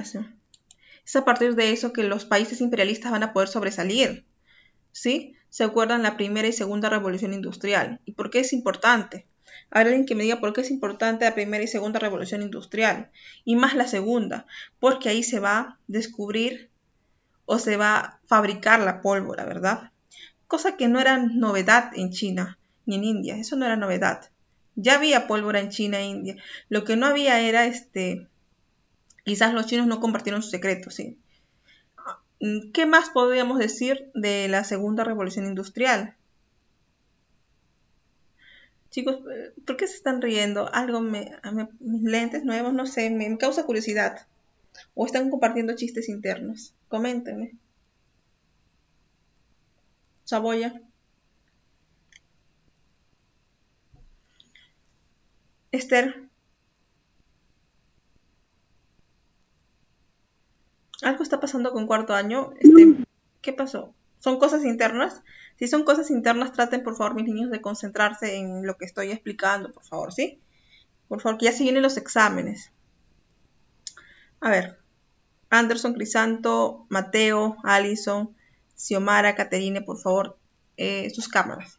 Es a partir de eso que los países imperialistas van a poder sobresalir, ¿sí? ¿Se acuerdan la primera y segunda revolución industrial? ¿Y por qué es importante? Habrá alguien que me diga por qué es importante la primera y segunda revolución industrial, y más la segunda, porque ahí se va a descubrir o se va a fabricar la pólvora, ¿verdad? Cosa que no era novedad en China ni en India, eso no era novedad. Ya había pólvora en China e India. Lo que no había era quizás los chinos no compartieron sus secretos, ¿sí? ¿Qué más podríamos decir de la segunda revolución industrial? Chicos, ¿por qué se están riendo? Mis lentes nuevos, no sé, me causa curiosidad. ¿O están compartiendo chistes internos? Coméntenme. Saboya. Esther, algo está pasando con cuarto año. ¿Qué pasó? ¿Son cosas internas? Si son cosas internas, traten por favor, mis niños, de concentrarse en lo que estoy explicando, por favor, ¿sí? Por favor, que ya se vienen los exámenes. A ver, Anderson, Crisanto, Mateo, Allison, Xiomara, Caterine, por favor, sus cámaras.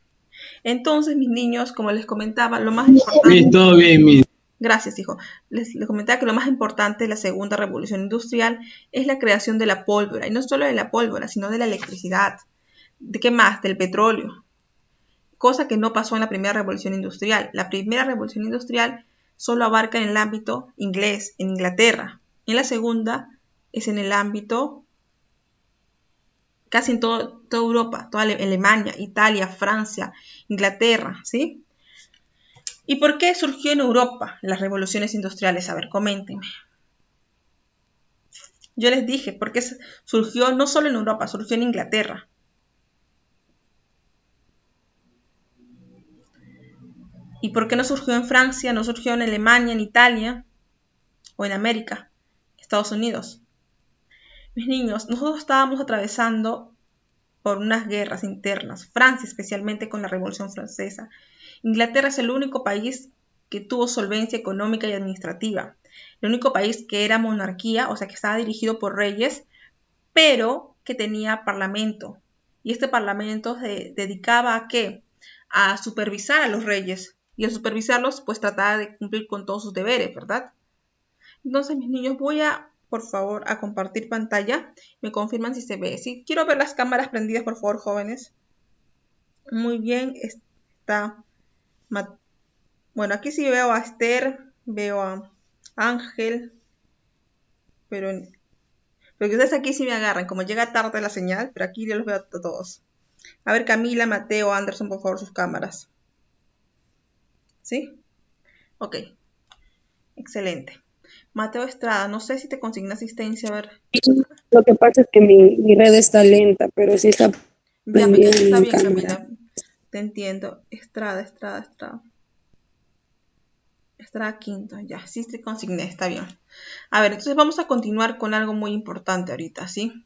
Entonces, mis niños, como les comentaba, lo más importante... Todo bien, mi. Gracias, hijo. Les comentaba que lo más importante de la segunda revolución industrial es la creación de la pólvora. Y no solo de la pólvora, sino de la electricidad. ¿De qué más? Del petróleo. Cosa que no pasó en la primera revolución industrial. La primera revolución industrial solo abarca en el ámbito inglés, en Inglaterra. En la segunda es en el ámbito casi en toda Europa, toda Alemania, Italia, Francia, Inglaterra, ¿sí? ¿Y por qué surgió en Europa las revoluciones industriales? A ver, coméntenme. Yo les dije, porque surgió no solo en Europa, surgió en Inglaterra. ¿Y por qué no surgió en Francia, no surgió en Alemania, en Italia o en América, Estados Unidos? Mis niños, nosotros estábamos atravesando por unas guerras internas, Francia especialmente con la Revolución Francesa. Inglaterra es el único país que tuvo solvencia económica y administrativa. El único país que era monarquía, o sea que estaba dirigido por reyes, pero que tenía parlamento. Y este parlamento se dedicaba a ¿qué? A supervisar a los reyes. Y al supervisarlos, pues trataba de cumplir con todos sus deberes, ¿verdad? Entonces, mis niños, voy a, por favor, a compartir pantalla. Me confirman si se ve. Sí, quiero ver las cámaras prendidas, por favor, jóvenes. Muy bien, está... Bueno, aquí sí veo a Esther, veo a Ángel, pero que ustedes aquí sí me agarran, como llega tarde la señal, pero aquí yo los veo a todos. A ver, Camila, Mateo, Anderson, por favor, sus cámaras. ¿Sí? Ok, excelente. Mateo Estrada, no sé si te consigna asistencia, a ver. Lo que pasa es que mi red está lenta, pero sí está Ya, prendida está en bien, cámara. Camila. Te entiendo. Estrada. Estrada Quinto, ya, sí te consigné, está bien. A ver, entonces vamos a continuar con algo muy importante ahorita, ¿sí?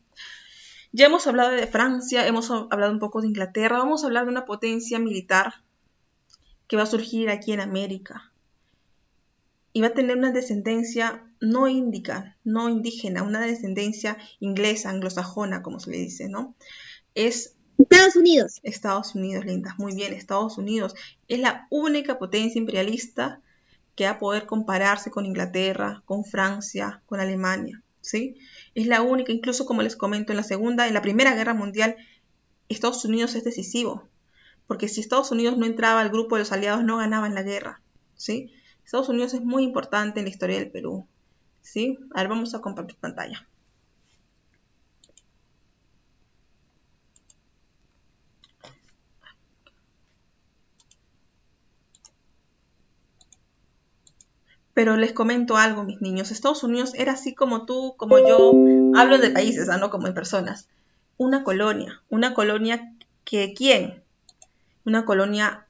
Ya hemos hablado de Francia, hemos hablado un poco de Inglaterra, vamos a hablar de una potencia militar que va a surgir aquí en América. Y va a tener una descendencia no índica, no indígena, una descendencia inglesa, anglosajona, como se le dice, ¿no? Es Estados Unidos. Estados Unidos, lindas, muy bien, Estados Unidos. Es la única potencia imperialista que va a poder compararse con Inglaterra, con Francia, con Alemania, ¿sí? Es la única, incluso como les comento, en la Primera Guerra Mundial, Estados Unidos es decisivo, porque si Estados Unidos no entraba al grupo de los aliados, no ganaban la guerra, ¿sí? Estados Unidos es muy importante en la historia del Perú, ¿sí? A ver, vamos a compartir pantalla. Pero les comento algo, mis niños. Estados Unidos era así como tú, como yo. Hablo de países, no como de personas. Una colonia que ¿quién? Una colonia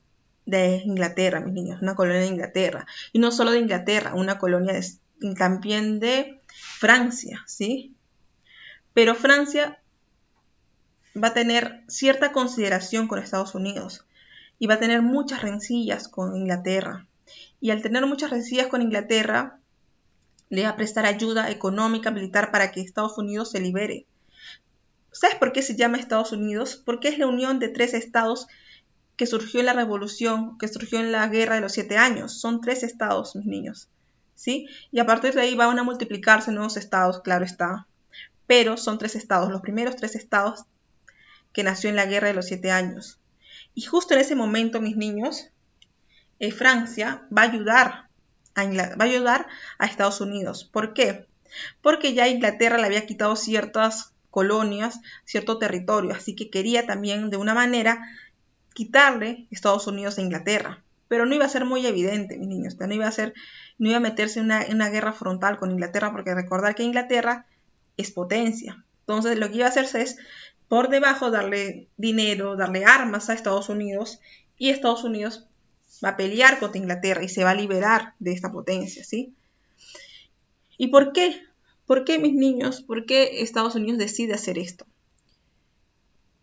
de Inglaterra, mis niños, una colonia de Inglaterra. Y no solo de Inglaterra, una colonia también de Francia, ¿sí? Pero Francia va a tener cierta consideración con Estados Unidos y va a tener muchas rencillas con Inglaterra. Y al tener muchas rencillas con Inglaterra, le iba a prestar ayuda económica, militar para que Estados Unidos se libere. ¿Sabes por qué se llama Estados Unidos? Porque es la unión de 3 estados que surgió en la revolución, que surgió en la guerra de los 7 años. Son 3 estados, mis niños, ¿sí? Y a partir de ahí van a multiplicarse nuevos estados, claro está. Pero son 3 estados, los primeros 3 estados que nació en la guerra de los 7 años. Y justo en ese momento, mis niños, Francia va a ayudar a Estados Unidos. ¿Por qué? Porque ya Inglaterra le había quitado ciertas colonias, cierto territorio, así que quería también de una manera quitarle Estados Unidos a Inglaterra. Pero no iba a ser muy evidente, mis niños, no iba a meterse en una guerra frontal con Inglaterra, porque recordar que Inglaterra es potencia. Entonces lo que iba a hacerse es por debajo darle dinero, darle armas a Estados Unidos, y Estados Unidos va a pelear contra Inglaterra y se va a liberar de esta potencia, ¿sí? ¿Y por qué? ¿Por qué, mis niños? ¿Por qué Estados Unidos decide hacer esto?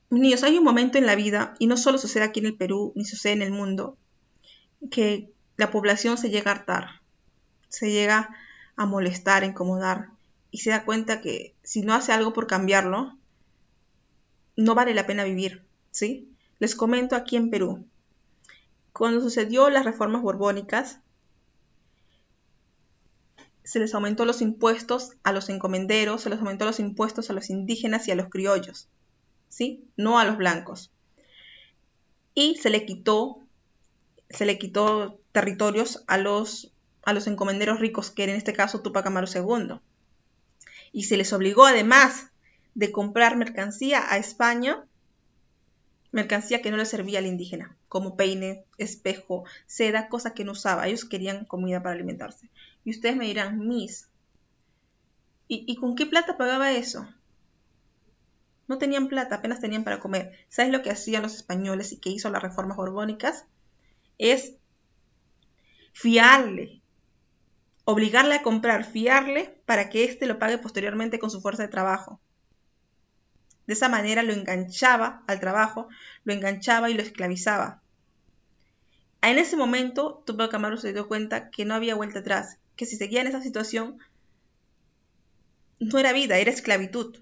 Mis niños, hay un momento en la vida, y no solo sucede aquí en el Perú, ni sucede en el mundo, que la población se llega a hartar, se llega a molestar, a incomodar, y se da cuenta que si no hace algo por cambiarlo, no vale la pena vivir, ¿sí? Les comento aquí en Perú. Cuando sucedió las reformas borbónicas, se les aumentó los impuestos a los encomenderos, se les aumentó los impuestos a los indígenas y a los criollos, ¿sí? No a los blancos. Y se le quitó territorios a los encomenderos ricos, que era en este caso Túpac Amaru II. Y se les obligó, además de comprar mercancía a España, mercancía que no le servía al indígena, como peine, espejo, seda, cosa que no usaba. Ellos querían comida para alimentarse. Y ustedes me dirán, Miss, ¿y con qué plata pagaba eso? No tenían plata, apenas tenían para comer. ¿Sabes lo que hacían los españoles y que hizo las reformas borbónicas? Es fiarle, obligarle a comprar, fiarle para que éste lo pague posteriormente con su fuerza de trabajo. De esa manera lo enganchaba al trabajo, lo enganchaba y lo esclavizaba. En ese momento, Túpac Amaru se dio cuenta que no había vuelta atrás, que si seguía en esa situación, no era vida, era esclavitud.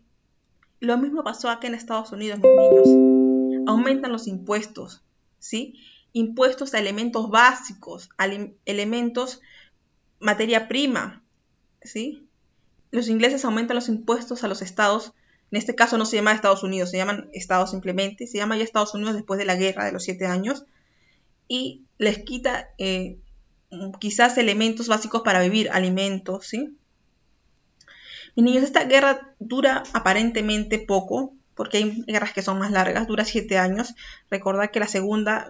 Lo mismo pasó acá en Estados Unidos, mis niños. Aumentan los impuestos, ¿sí? Impuestos a elementos básicos, a elementos, materia prima, ¿sí? Los ingleses aumentan los impuestos a los estados. En este caso no se llama Estados Unidos, se llaman estados simplemente. Se llama ya Estados Unidos después de la guerra de los 7 años. Y les quita quizás elementos básicos para vivir, alimentos, ¿sí? Mis niños, esta guerra dura aparentemente poco, porque hay guerras que son más largas, dura 7 años. Recordad que la Segunda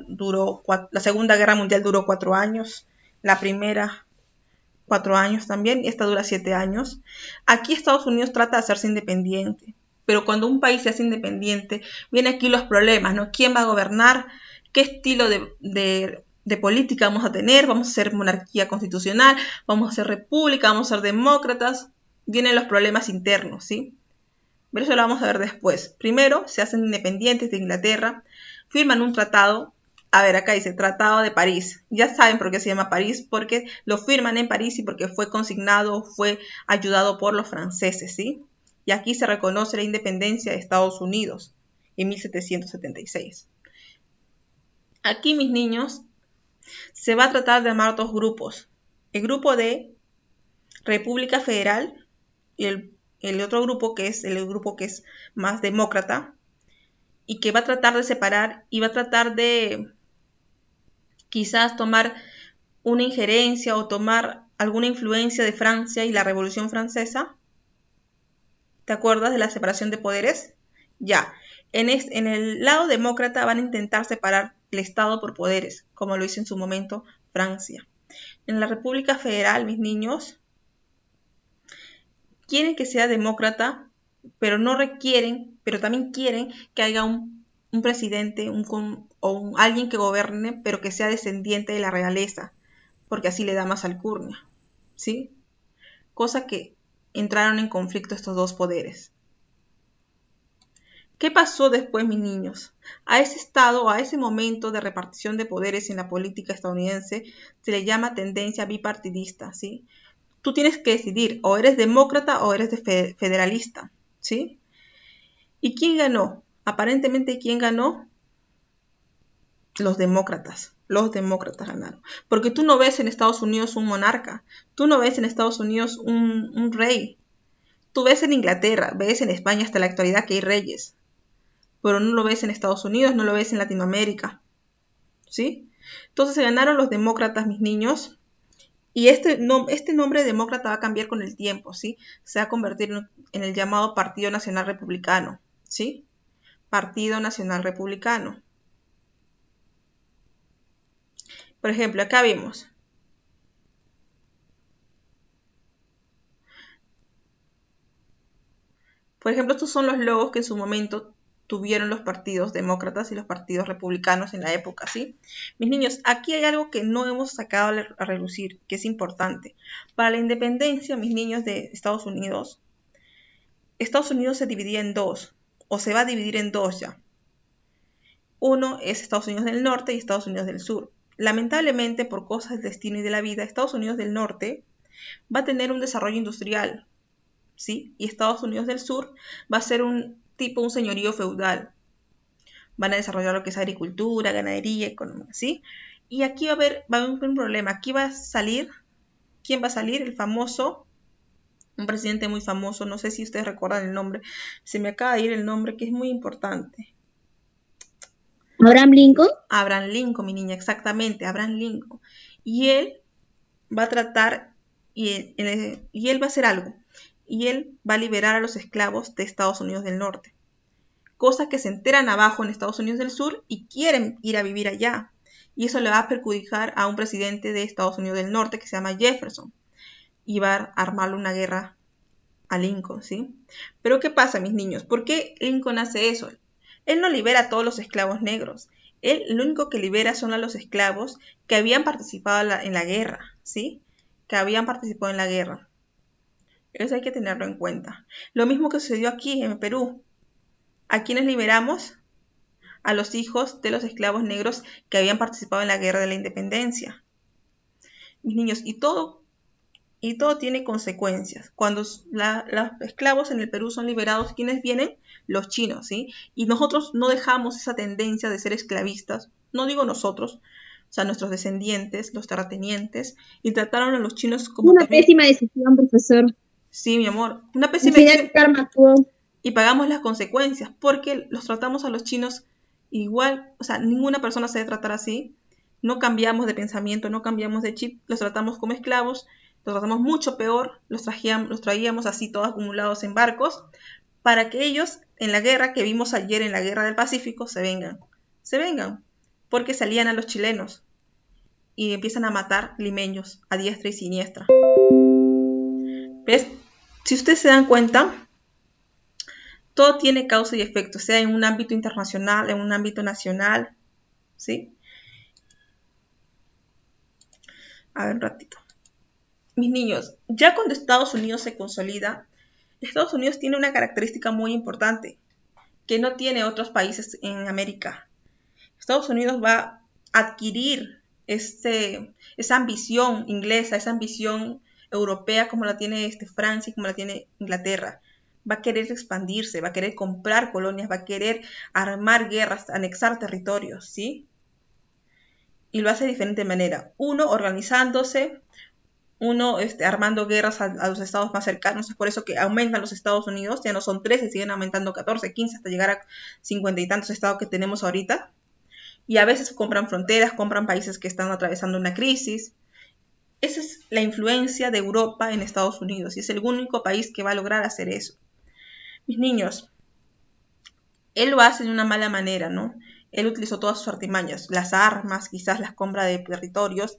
Guerra Mundial duró 4 años, la primera 4 años también, y esta dura 7 años. Aquí Estados Unidos trata de hacerse independiente, pero cuando un país se hace independiente, vienen aquí los problemas, ¿no? ¿Quién va a gobernar? ¿Qué estilo de política vamos a tener? ¿Vamos a ser monarquía constitucional? ¿Vamos a ser república? ¿Vamos a ser demócratas? Vienen los problemas internos, ¿sí? Pero eso lo vamos a ver después. Primero, se hacen independientes de Inglaterra, firman un tratado. A ver, acá dice Tratado de París. Ya saben por qué se llama París, porque lo firman en París y porque fue consignado, fue ayudado por los franceses, ¿sí? Y aquí se reconoce la independencia de Estados Unidos en 1776. Aquí, mis niños, se va a tratar de armar 2 grupos. El grupo de República Federal y el otro grupo que es el grupo que es más demócrata y que va a tratar de separar y va a tratar de quizás tomar una injerencia o tomar alguna influencia de Francia y la Revolución Francesa. ¿Te acuerdas de la separación de poderes? Ya. En el lado demócrata van a intentar separar el Estado por poderes, como lo hizo en su momento Francia. En la República Federal, mis niños, quieren que sea demócrata, pero también quieren que haya un presidente alguien que gobierne, pero que sea descendiente de la realeza, porque así le da más alcurnia, ¿sí? Cosa que entraron en conflicto estos 2 poderes. ¿Qué pasó después, mis niños? A ese momento de repartición de poderes en la política estadounidense, se le llama tendencia bipartidista, ¿sí? Tú tienes que decidir, o eres demócrata o eres federalista, ¿sí? ¿Y quién ganó? Aparentemente, ¿quién ganó? Los demócratas. Los demócratas ganaron. Porque tú no ves en Estados Unidos un monarca. Tú no ves en Estados Unidos un rey. Tú ves en Inglaterra, ves en España hasta la actualidad que hay reyes. Pero no lo ves en Estados Unidos, no lo ves en Latinoamérica. ¿Sí? Entonces se ganaron los demócratas, mis niños. Y este nombre demócrata va a cambiar con el tiempo, ¿sí? Se va a convertir en el llamado Partido Nacional Republicano, ¿sí? Partido Nacional Republicano. Por ejemplo, acá vemos. Por ejemplo, estos son los logos que en su momento tuvieron los partidos demócratas y los partidos republicanos en la época, ¿sí? Mis niños, aquí hay algo que no hemos sacado a relucir, que es importante. Para la independencia, mis niños de Estados Unidos se dividía en dos, o se va a dividir en dos ya. Uno es Estados Unidos del Norte y Estados Unidos del Sur. Lamentablemente, por cosas del destino y de la vida, Estados Unidos del Norte va a tener un desarrollo industrial, ¿sí? Y Estados Unidos del Sur va a ser un señorío feudal. Van a desarrollar lo que es agricultura, ganadería, economía, ¿sí? Y aquí va a haber un problema. Aquí va a salir, ¿quién va a salir? El famoso, un presidente muy famoso, no sé si ustedes recuerdan el nombre, se me acaba de ir el nombre, que es muy importante. ¿Abraham Lincoln? Abraham Lincoln, mi niña, exactamente, Abraham Lincoln. Y él va a tratar, y él va a hacer algo. Y él va a liberar a los esclavos de Estados Unidos del Norte. Cosa que se enteran abajo en Estados Unidos del Sur y quieren ir a vivir allá. Y eso le va a perjudicar a un presidente de Estados Unidos del Norte que se llama Jefferson. Y va a armarle una guerra a Lincoln, ¿sí? Pero ¿qué pasa, mis niños? ¿Por qué Lincoln hace eso? Él no libera a todos los esclavos negros. Él lo único que libera son a los esclavos que habían participado en la guerra, ¿sí? Que habían participado en la guerra. Eso hay que tenerlo en cuenta. Lo mismo que sucedió aquí en Perú. ¿A quiénes liberamos? A los hijos de los esclavos negros que habían participado en la guerra de la independencia. Mis niños, y todo tiene consecuencias. Cuando los esclavos en el Perú son liberados, ¿quiénes vienen? Los chinos, ¿sí? Y nosotros no dejamos esa tendencia de ser esclavistas, no digo nosotros, o sea, nuestros descendientes, los terratenientes, y trataron a los chinos como Una también... pésima decisión, profesor. Sí, mi amor, una Al pésima final decisión. el karma actuó. Y pagamos las consecuencias, porque los tratamos a los chinos igual, o sea, ninguna persona se debe tratar así. No cambiamos de pensamiento, no cambiamos de chip, los tratamos como esclavos, los tratamos mucho peor, los traíamos así todos acumulados en barcos, para que ellos, en la guerra que vimos ayer, en la guerra del Pacífico, se vengan, porque salían a los chilenos y empiezan a matar limeños a diestra y siniestra. ¿Ves? Si ustedes se dan cuenta, todo tiene causa y efecto, sea en un ámbito internacional, en un ámbito nacional, ¿sí? A ver, un ratito. Mis niños, ya cuando Estados Unidos se consolida, Estados Unidos tiene una característica muy importante que no tiene otros países en América. Estados Unidos va a adquirir esa ambición inglesa, esa ambición europea como la tiene Francia y como la tiene Inglaterra. Va a querer expandirse, va a querer comprar colonias, va a querer armar guerras, anexar territorios, ¿sí? Y lo hace de diferente manera. Uno, organizándose, uno armando guerras a los estados más cercanos. Es por eso que aumentan los Estados Unidos, ya no son 13, siguen aumentando 14, 15, hasta llegar a 50 y tantos estados que tenemos ahorita. Y a veces compran fronteras, compran países que están atravesando una crisis. Esa es la influencia de Europa en Estados Unidos y es el único país que va a lograr hacer eso. Mis niños, él lo hace de una mala manera, ¿no? Él utilizó todas sus artimañas, las armas, quizás las compras de territorios,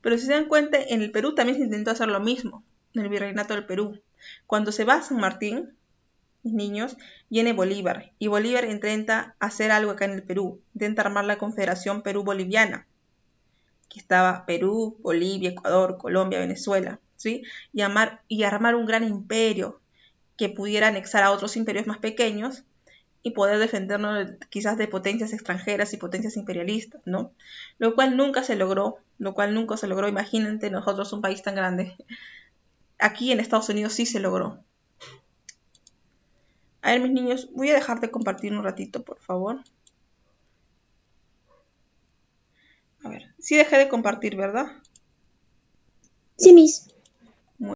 pero si se dan cuenta, en el Perú también se intentó hacer lo mismo, en el Virreinato del Perú. Cuando se va a San Martín, mis niños, viene Bolívar, y Bolívar intenta hacer algo acá en el Perú, intenta armar la Confederación Perú-Boliviana, que estaba Perú, Bolivia, Ecuador, Colombia, Venezuela, ¿sí? Y armar un gran imperio que pudiera anexar a otros imperios más pequeños y poder defendernos quizás de potencias extranjeras y potencias imperialistas, ¿no? Lo cual nunca se logró, imagínate nosotros un país tan grande, aquí en Estados Unidos sí se logró. A ver, mis niños, voy a dejar de compartir un ratito, por favor. A ver, sí dejé de compartir, ¿verdad? Sí, Miss.